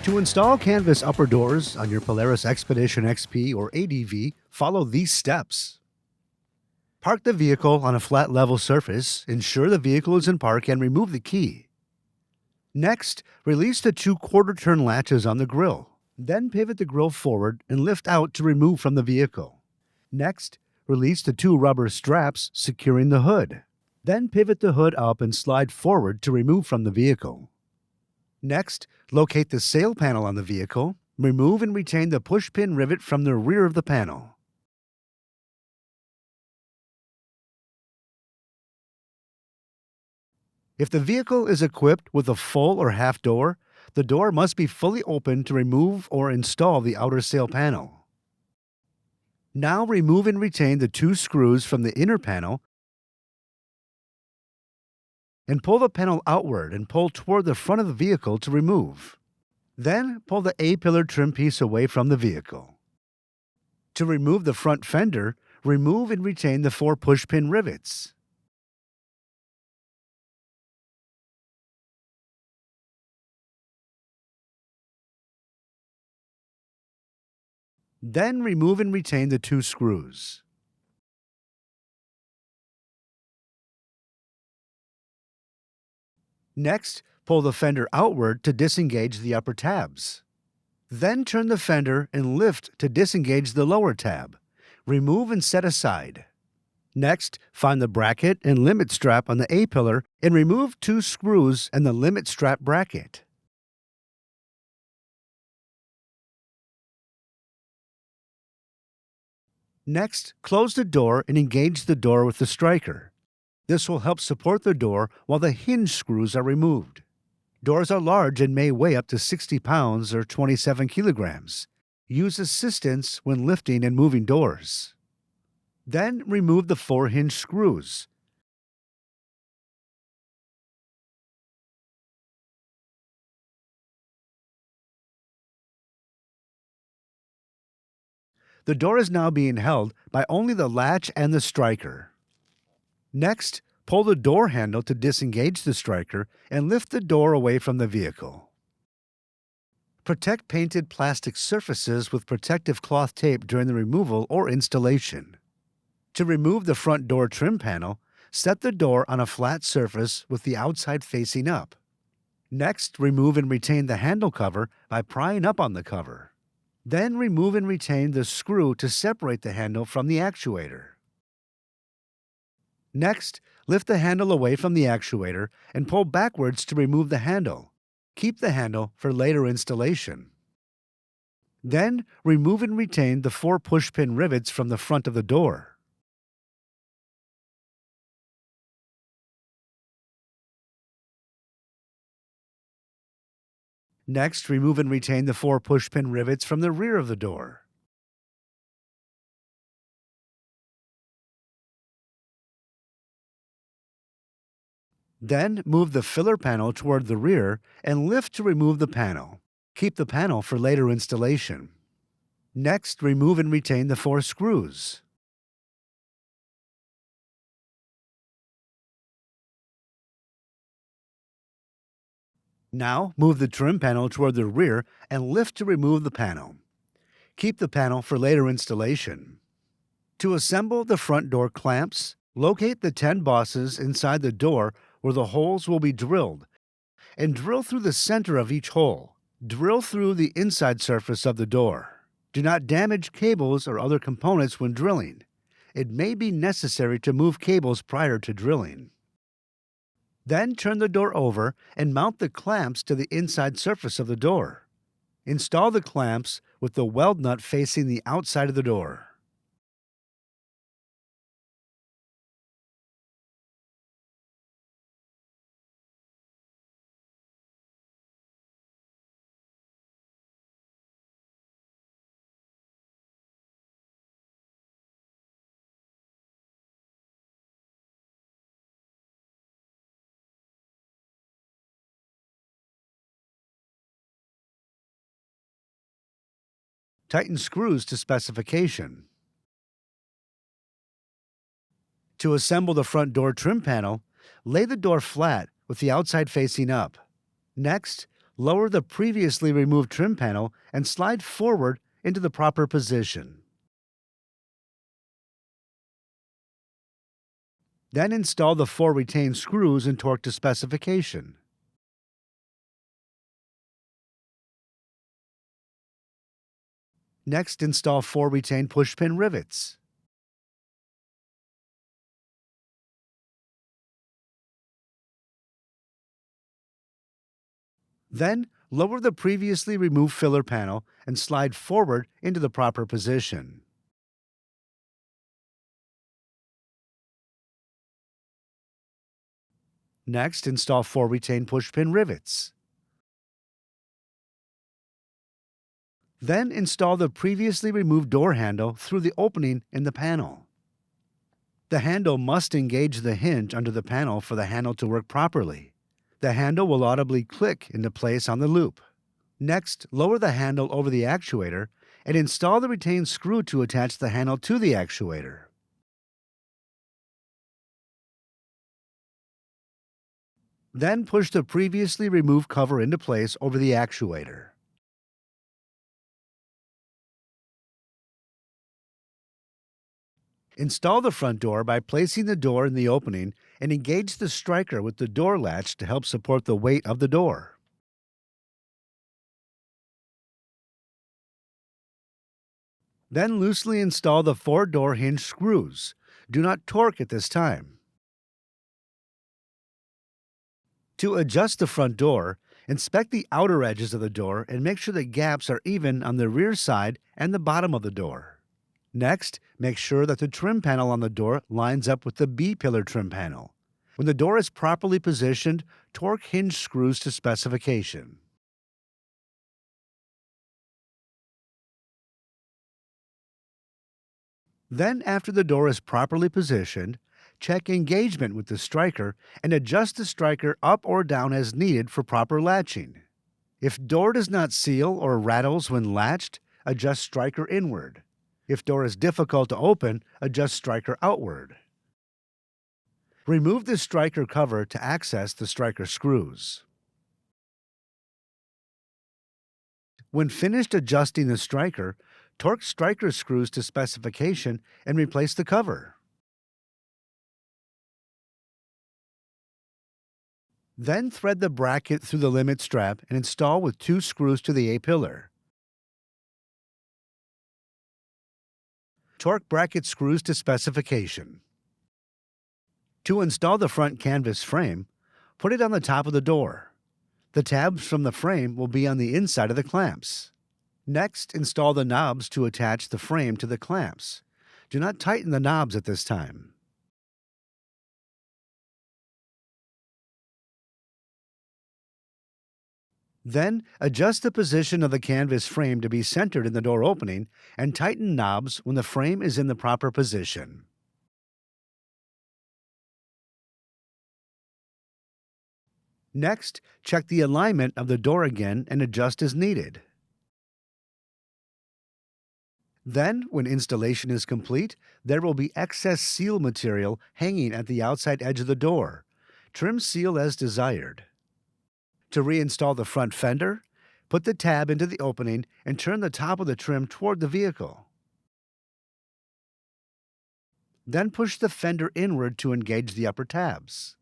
To install canvas upper doors on your Polaris XPEDITION XP or ADV, follow these steps. Park the vehicle on a flat level surface, ensure the vehicle is in park, and remove the key. Next, release the 2 quarter-turn latches on the grille. Then pivot the grille forward and lift out to remove from the vehicle. Next, release the 2 rubber straps securing the hood. Then pivot the hood up and slide forward to remove from the vehicle. Next, locate the sail panel on the vehicle. Remove and retain the push-pin rivet from the rear of the panel. If the vehicle is equipped with a full or half door, the door must be fully open to remove or install the outer sail panel. Now remove and retain the 2 screws from the inner panel and pull the panel outward and pull toward the front of the vehicle to remove. Then pull the A-pillar trim piece away from the vehicle. To remove the front fender, remove and retain the 4 push-pin rivets. Then remove and retain the 2 screws. Next, pull the fender outward to disengage the upper tabs. Then turn the fender and lift to disengage the lower tab. Remove and set aside. Next, find the bracket and limit strap on the A-pillar and remove 2 screws and the limit strap bracket. Next, close the door and engage the door with the striker. This will help support the door while the hinge screws are removed. Doors are large and may weigh up to 60 pounds or 27 kilograms. Use assistance when lifting and moving doors. Then remove the 4 hinge screws. The door is now being held by only the latch and the striker. Next, pull the door handle to disengage the striker and lift the door away from the vehicle. Protect painted plastic surfaces with protective cloth tape during the removal or installation. To remove the front door trim panel, set the door on a flat surface with the outside facing up. Next, remove and retain the handle cover by prying up on the cover. Then remove and retain the screw to separate the handle from the actuator. Next, lift the handle away from the actuator and pull backwards to remove the handle. Keep the handle for later installation. Then, remove and retain the 4 push-pin rivets from the front of the door. Next, remove and retain the 4 push-pin rivets from the rear of the door. Then, move the filler panel toward the rear and lift to remove the panel. Keep the panel for later installation. Next, remove and retain the 4 screws. Now, move the trim panel toward the rear and lift to remove the panel. Keep the panel for later installation. To assemble the front door clamps, locate the 10 bosses inside the door where the holes will be drilled, and drill through the center of each hole. Drill through the inside surface of the door. Do not damage cables or other components when drilling. It may be necessary to move cables prior to drilling. Then turn the door over and mount the clamps to the inside surface of the door. Install the clamps with the weld nut facing the outside of the door. Tighten screws to specification. To assemble the front door trim panel, lay the door flat with the outside facing up. Next, lower the previously removed trim panel and slide forward into the proper position. Then install the 4 retained screws and torque to specification. Next, install 4 retained pushpin rivets. Then, lower the previously removed filler panel and slide forward into the proper position. Next, install 4 retained pushpin rivets. Then, install the previously removed door handle through the opening in the panel. The handle must engage the hinge under the panel for the handle to work properly. The handle will audibly click into place on the loop. Next, lower the handle over the actuator and install the retained screw to attach the handle to the actuator. Then push the previously removed cover into place over the actuator. Install the front door by placing the door in the opening and engage the striker with the door latch to help support the weight of the door. Then loosely install the 4 door hinge screws. Do not torque at this time. To adjust the front door, inspect the outer edges of the door and make sure the gaps are even on the rear side and the bottom of the door. Next, make sure that the trim panel on the door lines up with the B-pillar trim panel. When the door is properly positioned, torque hinge screws to specification. Then, after the door is properly positioned, check engagement with the striker and adjust the striker up or down as needed for proper latching. If door does not seal or rattles when latched, adjust striker inward. If door is difficult to open, adjust striker outward. Remove the striker cover to access the striker screws. When finished adjusting the striker, torque striker screws to specification and replace the cover. Then thread the bracket through the limit strap and install with 2 screws to the A-pillar. Torque bracket screws to specification. To install the front canvas frame, put it on the top of the door. The tabs from the frame will be on the inside of the clamps. Next, install the knobs to attach the frame to the clamps. Do not tighten the knobs at this time. Then, adjust the position of the canvas frame to be centered in the door opening and tighten knobs when the frame is in the proper position. Next, check the alignment of the door again and adjust as needed. Then, when installation is complete, there will be excess seal material hanging at the outside edge of the door. Trim seal as desired. To reinstall the front fender, put the tab into the opening and turn the top of the trim toward the vehicle. Then push the fender inward to engage the upper tabs.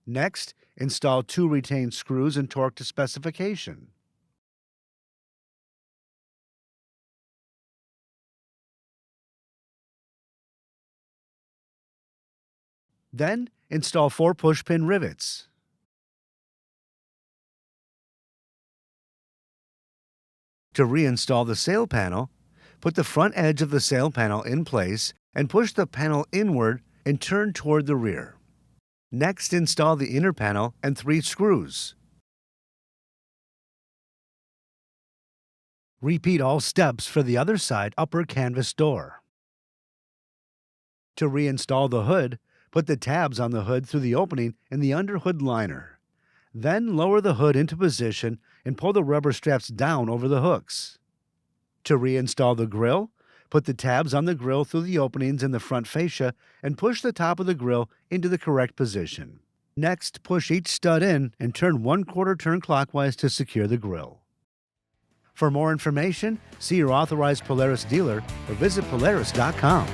Next, install 2 retained screws and torque to specification. Then, install 4 pushpin rivets. To reinstall the sail panel, put the front edge of the sail panel in place and push the panel inward and turn toward the rear. Next, install the inner panel and 3 screws. Repeat all steps for the other side upper canvas door. To reinstall the hood, put the tabs on the hood through the opening in the under hood liner. Then lower the hood into position and pull the rubber straps down over the hooks. To reinstall the grille, put the tabs on the grille through the openings in the front fascia and push the top of the grille into the correct position. Next, push each stud in and turn 1/4 turn clockwise to secure the grill. For more information, see your authorized Polaris dealer or visit Polaris.com.